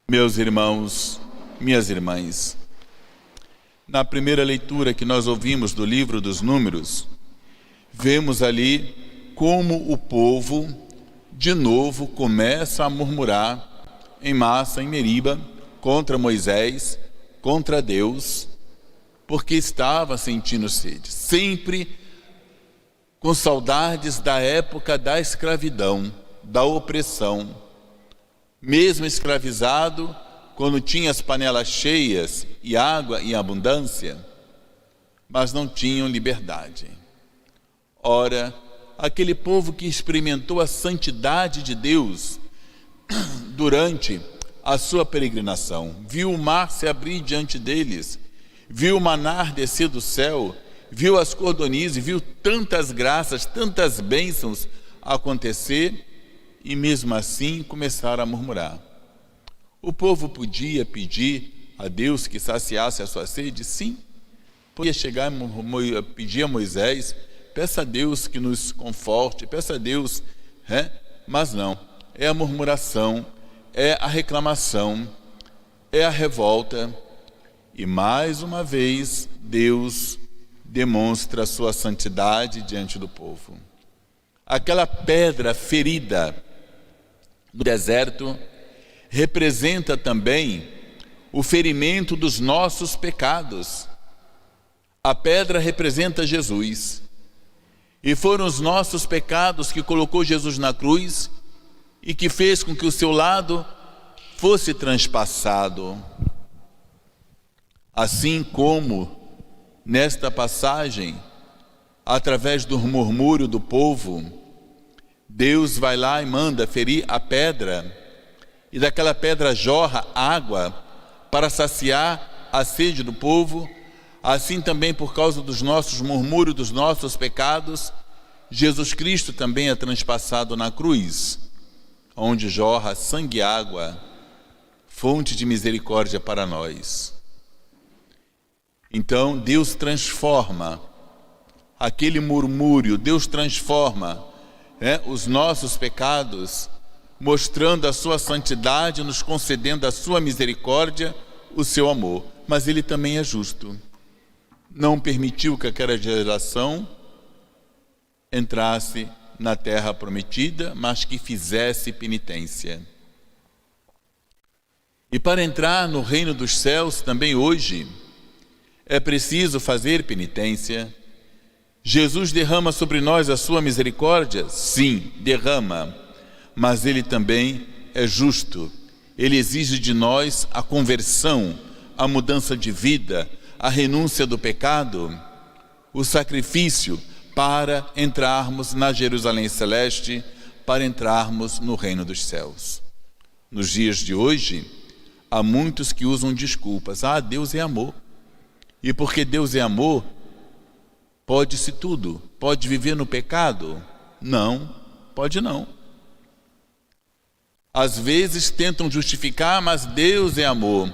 Meus irmãos, minhas irmãs, na primeira leitura que nós ouvimos do livro dos Números, vemos ali como o povo, de novo, começa a murmurar em massa, em Meriba, contra Moisés, contra Deus, porque estava sentindo sede, sempre com saudades da época da escravidão, da opressão. Mesmo escravizado, quando tinha as panelas cheias e água em abundância, mas não tinham liberdade. Ora, aquele povo que experimentou a santidade de Deus durante a sua peregrinação, viu o mar se abrir diante deles, viu o maná descer do céu, viu as cordonizes, viu tantas graças, tantas bênçãos acontecer, e mesmo assim começaram a murmurar. O povo podia pedir a Deus que saciasse a sua sede? Sim. Podia chegar e pedir a Moisés, peça a Deus que nos conforte, peça a Deus, mas não. É a murmuração, é a reclamação, é a revolta. E mais uma vez, Deus demonstra a sua santidade diante do povo. Aquela pedra ferida no deserto representa também o ferimento dos nossos pecados. A pedra representa Jesus. E foram os nossos pecados que colocou Jesus na cruz e que fez com que o seu lado fosse transpassado. Assim como nesta passagem, através do murmúrio do povo, Deus vai lá e manda ferir a pedra, e daquela pedra jorra água para saciar a sede do povo. Assim também, por causa dos nossos murmúrios, dos nossos pecados, Jesus Cristo também é transpassado na cruz, onde jorra sangue e água, fonte de misericórdia para nós. Então Deus transforma aquele murmúrio, Deus transforma os nossos pecados, mostrando a sua santidade, nos concedendo a sua misericórdia, o seu amor. Mas Ele também é justo. Não permitiu que aquela geração entrasse na terra prometida, mas que fizesse penitência. E para entrar no reino dos céus também hoje, é preciso fazer penitência. Jesus derrama sobre nós a sua misericórdia? Sim, derrama. Mas Ele também é justo. Ele exige de nós a conversão, a mudança de vida, a renúncia do pecado, o sacrifício para entrarmos na Jerusalém Celeste, para entrarmos no reino dos céus. Nos dias de hoje, há muitos que usam desculpas. Deus é amor. E porque Deus é amor, pode-se tudo. Pode viver no pecado? Não, pode não. Às vezes tentam justificar, mas Deus é amor.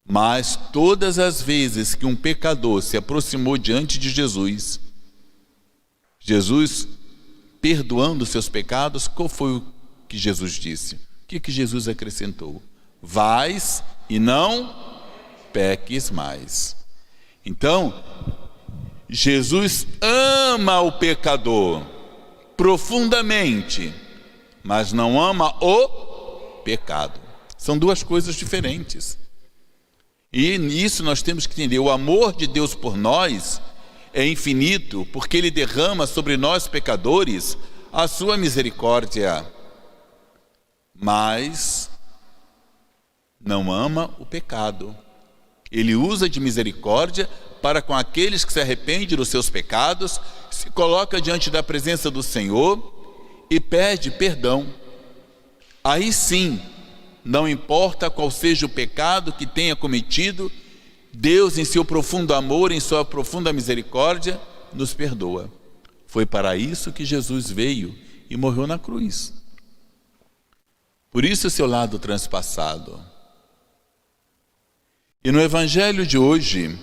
Mas todas as vezes que um pecador se aproximou diante de Jesus, Jesus perdoando seus pecados, qual foi o que Jesus disse? O que Jesus acrescentou? Vais e não peques mais. Então, Jesus ama o pecador profundamente, mas não ama o pecado. São duas coisas diferentes. E nisso nós temos que entender, o amor de Deus por nós é infinito, porque Ele derrama sobre nós pecadores a sua misericórdia, mas não ama o pecado. Ele usa de misericórdia para com aqueles que se arrependem dos seus pecados, se coloca diante da presença do Senhor e pede perdão. Aí sim, não importa qual seja o pecado que tenha cometido, Deus, em seu profundo amor, em sua profunda misericórdia, nos perdoa. Foi para isso que Jesus veio e morreu na cruz. Por isso o seu lado transpassado. E no Evangelho de hoje,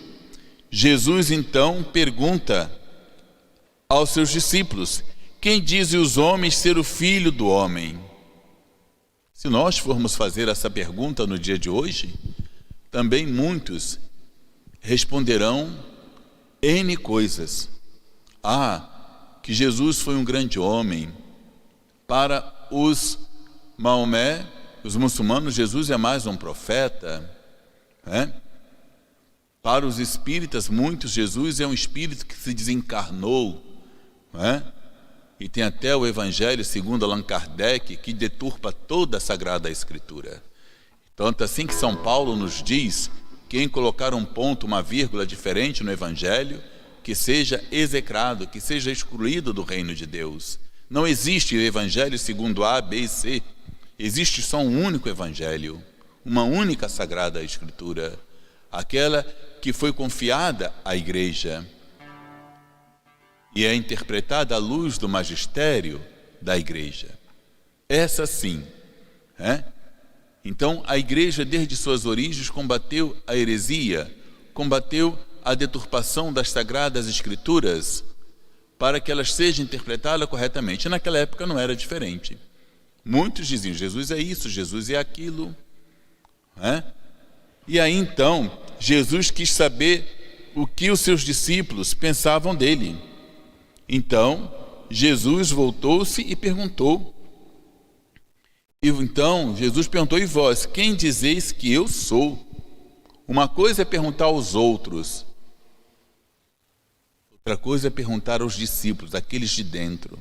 Jesus então pergunta aos seus discípulos: quem dizem os homens ser o Filho do Homem? Se nós formos fazer essa pergunta no dia de hoje, também muitos responderão N coisas. Que Jesus foi um grande homem. Para os Maomé, os muçulmanos, Jesus é mais um profeta. Para os espíritas, muitos, Jesus é um espírito que se desencarnou. E tem até o Evangelho segundo Allan Kardec, que deturpa toda a Sagrada Escritura. Tanto assim que São Paulo nos diz: quem colocar um ponto, uma vírgula diferente no Evangelho, que seja execrado, que seja excluído do reino de Deus. Não existe o Evangelho segundo A, B e C. Existe só um único Evangelho, uma única Sagrada Escritura, aquela que foi confiada à Igreja e é interpretada à luz do magistério da Igreja. Essa sim. Então, a Igreja, desde suas origens, combateu a heresia, combateu a deturpação das Sagradas Escrituras, para que elas sejam interpretadas corretamente. Naquela época não era diferente. Muitos diziam: Jesus é isso, Jesus é aquilo. E aí então, Jesus quis saber o que os seus discípulos pensavam dele. Então, Jesus voltou-se e perguntou. Então, Jesus perguntou: e vós, quem dizeis que eu sou? Uma coisa é perguntar aos outros, outra coisa é perguntar aos discípulos, aqueles de dentro.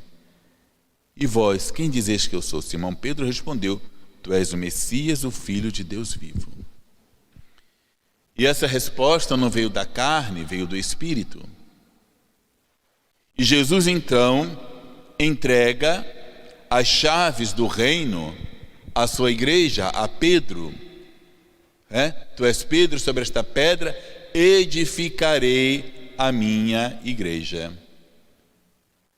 E vós, quem dizeis que eu sou? Simão Pedro respondeu: tu és o Messias, o Filho de Deus vivo. E essa resposta não veio da carne, veio do Espírito. E Jesus então entrega as chaves do reino à sua igreja, a Pedro. Tu és Pedro, sobre esta pedra edificarei a minha igreja.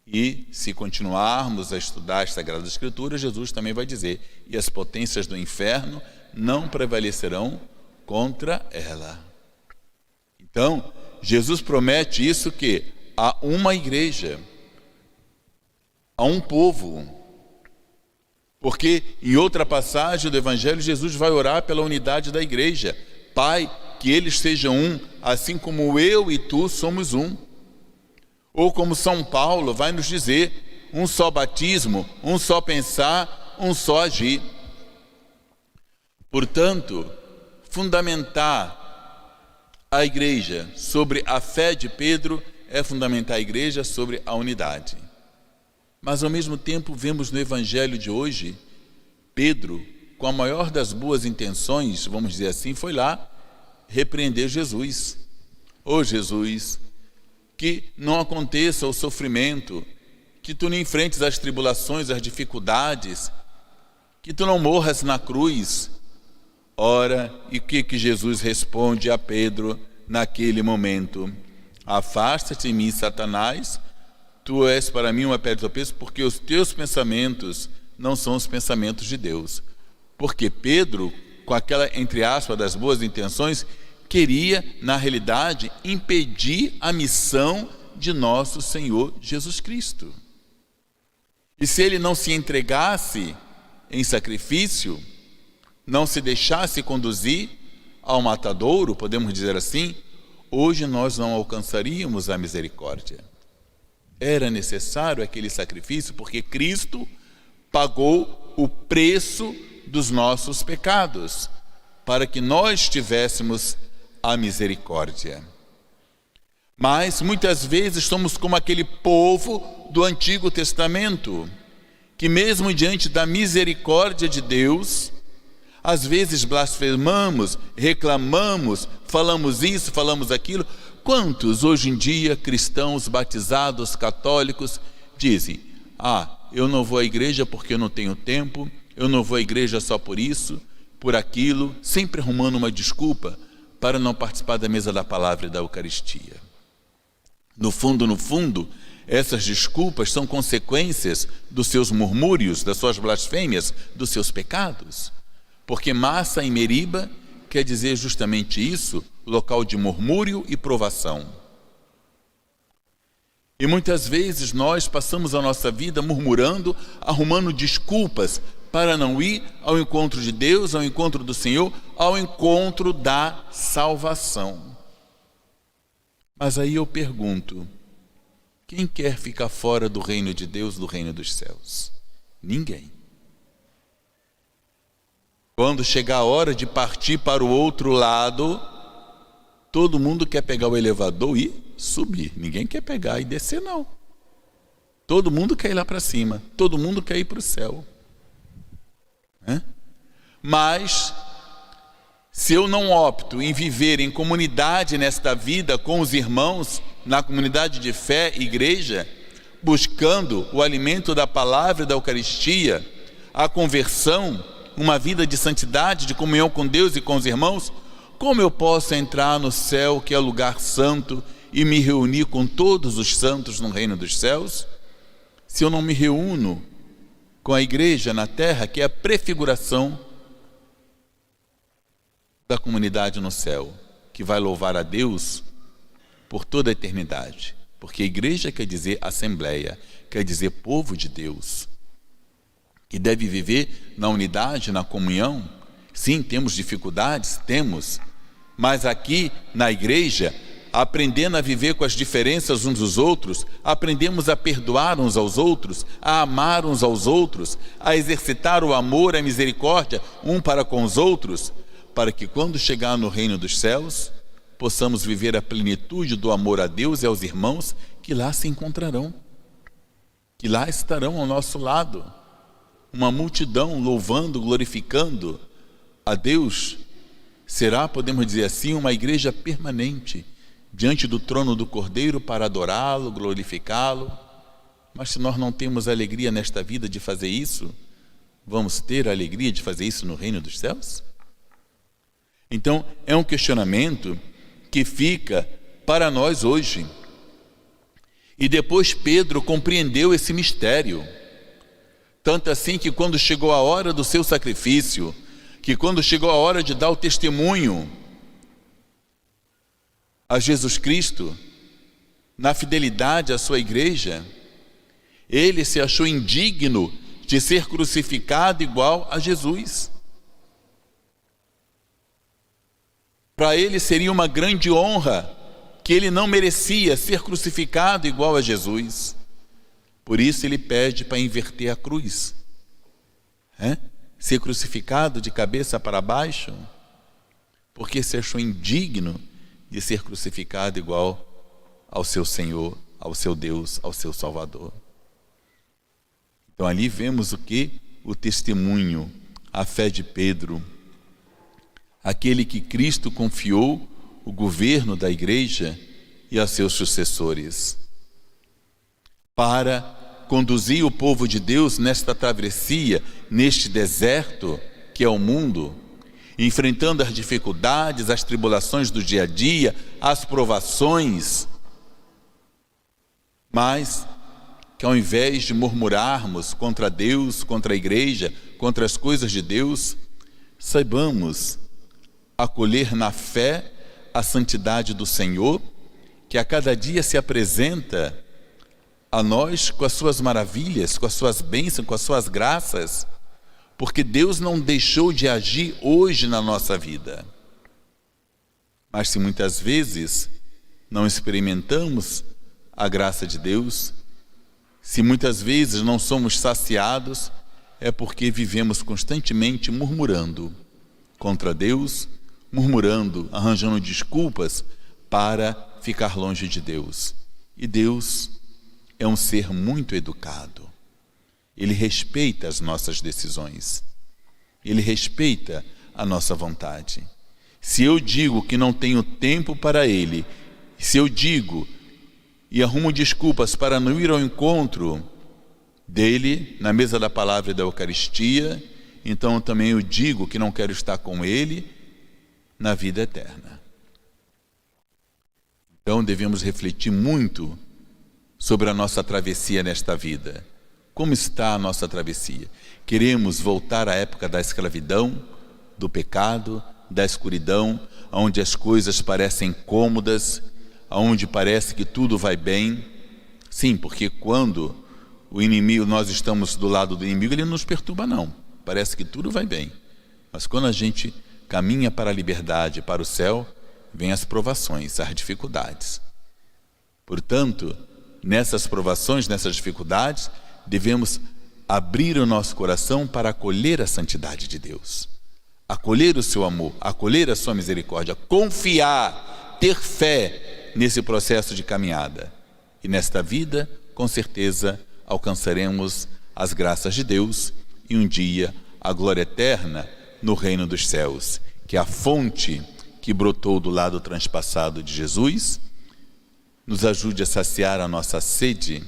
E se continuarmos a estudar as Sagradas Escrituras, Jesus também vai dizer: e as potências do inferno não prevalecerão contra ela. Então, Jesus promete isso, que há uma igreja, há um povo. Porque em outra passagem do Evangelho, Jesus vai orar pela unidade da igreja. Pai, que eles sejam um, assim como eu e tu somos um. Ou como São Paulo vai nos dizer: um só batismo, um só pensar, um só agir. Portanto, fundamentar a igreja sobre a fé de Pedro é fundamentar a igreja sobre a unidade. Mas ao mesmo tempo vemos no Evangelho de hoje, Pedro, com a maior das boas intenções, vamos dizer assim, foi lá repreender Jesus. Jesus, que não aconteça o sofrimento, que tu não enfrentes as tribulações, as dificuldades, que tu não morras na cruz. Ora, e o que Jesus responde a Pedro naquele momento? Afasta-te de mim, Satanás, tu és para mim uma pedra de tropeço, porque os teus pensamentos não são os pensamentos de Deus. Porque Pedro, com aquela, entre aspas, das boas intenções, queria, na realidade, impedir a missão de nosso Senhor Jesus Cristo. E se ele não se entregasse em sacrifício, não se deixasse conduzir ao matadouro, podemos dizer assim, hoje nós não alcançaríamos a misericórdia. Era necessário aquele sacrifício, porque Cristo pagou o preço dos nossos pecados, para que nós tivéssemos a misericórdia. Mas muitas vezes somos como aquele povo do Antigo Testamento, que mesmo diante da misericórdia de Deus, às vezes blasfemamos, reclamamos, falamos isso, falamos aquilo. Quantos hoje em dia cristãos batizados, católicos, dizem: eu não vou à igreja porque eu não tenho tempo, eu não vou à igreja só por isso, por aquilo, sempre arrumando uma desculpa para não participar da mesa da palavra e da Eucaristia. No fundo, essas desculpas são consequências dos seus murmúrios, das suas blasfêmias, dos seus pecados. Porque Massa, em Meriba, quer dizer justamente isso, local de murmúrio e provação. E muitas vezes nós passamos a nossa vida murmurando, arrumando desculpas para não ir ao encontro de Deus, ao encontro do Senhor, ao encontro da salvação. Mas aí eu pergunto, quem quer ficar fora do reino de Deus, do reino dos céus? Ninguém. Quando chegar a hora de partir para o outro lado, todo mundo quer pegar o elevador e subir. Ninguém quer pegar e descer, não. Todo mundo quer ir lá para cima. Todo mundo quer ir para o céu. Mas, se eu não opto em viver em comunidade nesta vida com os irmãos, na comunidade de fé, igreja, buscando o alimento da palavra e da Eucaristia, a conversão, uma vida de santidade, de comunhão com Deus e com os irmãos, como eu posso entrar no céu, que é lugar santo, e me reunir com todos os santos no reino dos céus, se eu não me reúno com a igreja na terra, que é a prefiguração da comunidade no céu, que vai louvar a Deus por toda a eternidade? Porque a igreja quer dizer assembleia, quer dizer povo de Deus, que deve viver na unidade, na comunhão. Sim, temos dificuldades, temos, mas aqui na igreja, aprendendo a viver com as diferenças uns dos outros, aprendemos a perdoar uns aos outros, a amar uns aos outros, a exercitar o amor, a misericórdia um para com os outros, para que quando chegar no reino dos céus, possamos viver a plenitude do amor a Deus e aos irmãos que lá se encontrarão, que lá estarão ao nosso lado, uma multidão louvando, glorificando a Deus. Será, podemos dizer assim, uma igreja permanente, diante do trono do Cordeiro para adorá-lo, glorificá-lo. Mas se nós não temos alegria nesta vida de fazer isso, vamos ter a alegria de fazer isso no reino dos céus? Então, é um questionamento que fica para nós hoje. E depois Pedro compreendeu esse mistério. Tanto assim que quando chegou a hora do seu sacrifício, que quando chegou a hora de dar o testemunho a Jesus Cristo, na fidelidade à sua igreja, ele se achou indigno de ser crucificado igual a Jesus. Para ele seria uma grande honra, que ele não merecia ser crucificado igual a Jesus. Por isso ele pede para inverter a cruz. Ser crucificado de cabeça para baixo, porque se achou indigno de ser crucificado igual ao seu Senhor, ao seu Deus, ao seu Salvador. Então ali vemos o que? O testemunho, a fé de Pedro, aquele que Cristo confiou o governo da igreja e a seus sucessores, para conduzir o povo de Deus nesta travessia, neste deserto que é o mundo, enfrentando as dificuldades, as tribulações do dia a dia, as provações, mas que ao invés de murmurarmos contra Deus, contra a igreja, contra as coisas de Deus, saibamos acolher na fé a santidade do Senhor, que a cada dia se apresenta a nós com as suas maravilhas, com as suas bênçãos, com as suas graças, porque Deus não deixou de agir hoje na nossa vida. Mas se muitas vezes não experimentamos a graça de Deus, se muitas vezes não somos saciados, é porque vivemos constantemente murmurando contra Deus, murmurando, arranjando desculpas para ficar longe de Deus. E Deus é um ser muito educado. Ele respeita as nossas decisões. Ele respeita a nossa vontade. Se eu digo que não tenho tempo para Ele, se eu digo e arrumo desculpas para não ir ao encontro dele, na mesa da palavra e da Eucaristia, então também eu digo que não quero estar com Ele na vida eterna. Então devemos refletir muito sobre a nossa travessia nesta vida. Como está a nossa travessia? Queremos voltar à época da escravidão, do pecado, da escuridão, onde as coisas parecem cômodas, onde parece que tudo vai bem? Sim, porque quando o inimigo, nós estamos do lado do inimigo, ele não nos perturba não. parece que tudo vai bem. Mas quando a gente caminha para a liberdade, para o céu, vêm as provações, as dificuldades. Portanto, nessas provações, nessas dificuldades, devemos abrir o nosso coração para acolher a santidade de Deus, acolher o seu amor, acolher a sua misericórdia, confiar, ter fé nesse processo de caminhada. E nesta vida, com certeza, alcançaremos as graças de Deus e um dia a glória eterna no reino dos céus, que é a fonte que brotou do lado transpassado de Jesus, nos ajude a saciar a nossa sede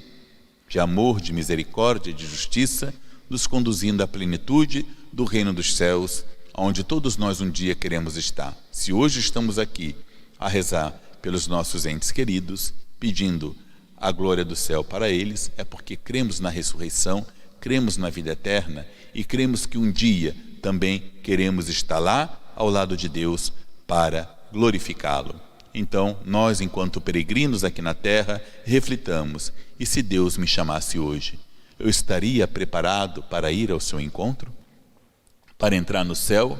de amor, de misericórdia, de justiça, nos conduzindo à plenitude do reino dos céus, onde todos nós um dia queremos estar. Se hoje estamos aqui a rezar pelos nossos entes queridos, pedindo a glória do céu para eles, é porque cremos na ressurreição, cremos na vida eterna e cremos que um dia também queremos estar lá ao lado de Deus para glorificá-lo. Então, nós, enquanto peregrinos aqui na terra, reflitamos: e se Deus me chamasse hoje, eu estaria preparado para ir ao seu encontro? Para entrar no céu?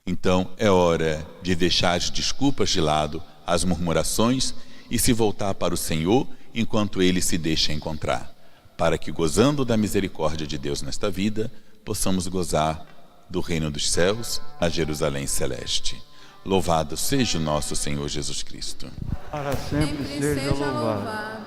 Então, é hora de deixar as desculpas de lado, as murmurações, e se voltar para o Senhor enquanto Ele se deixa encontrar, para que, gozando da misericórdia de Deus nesta vida, possamos gozar do reino dos céus, a Jerusalém celeste. Louvado seja o nosso Senhor Jesus Cristo. Para sempre seja louvado.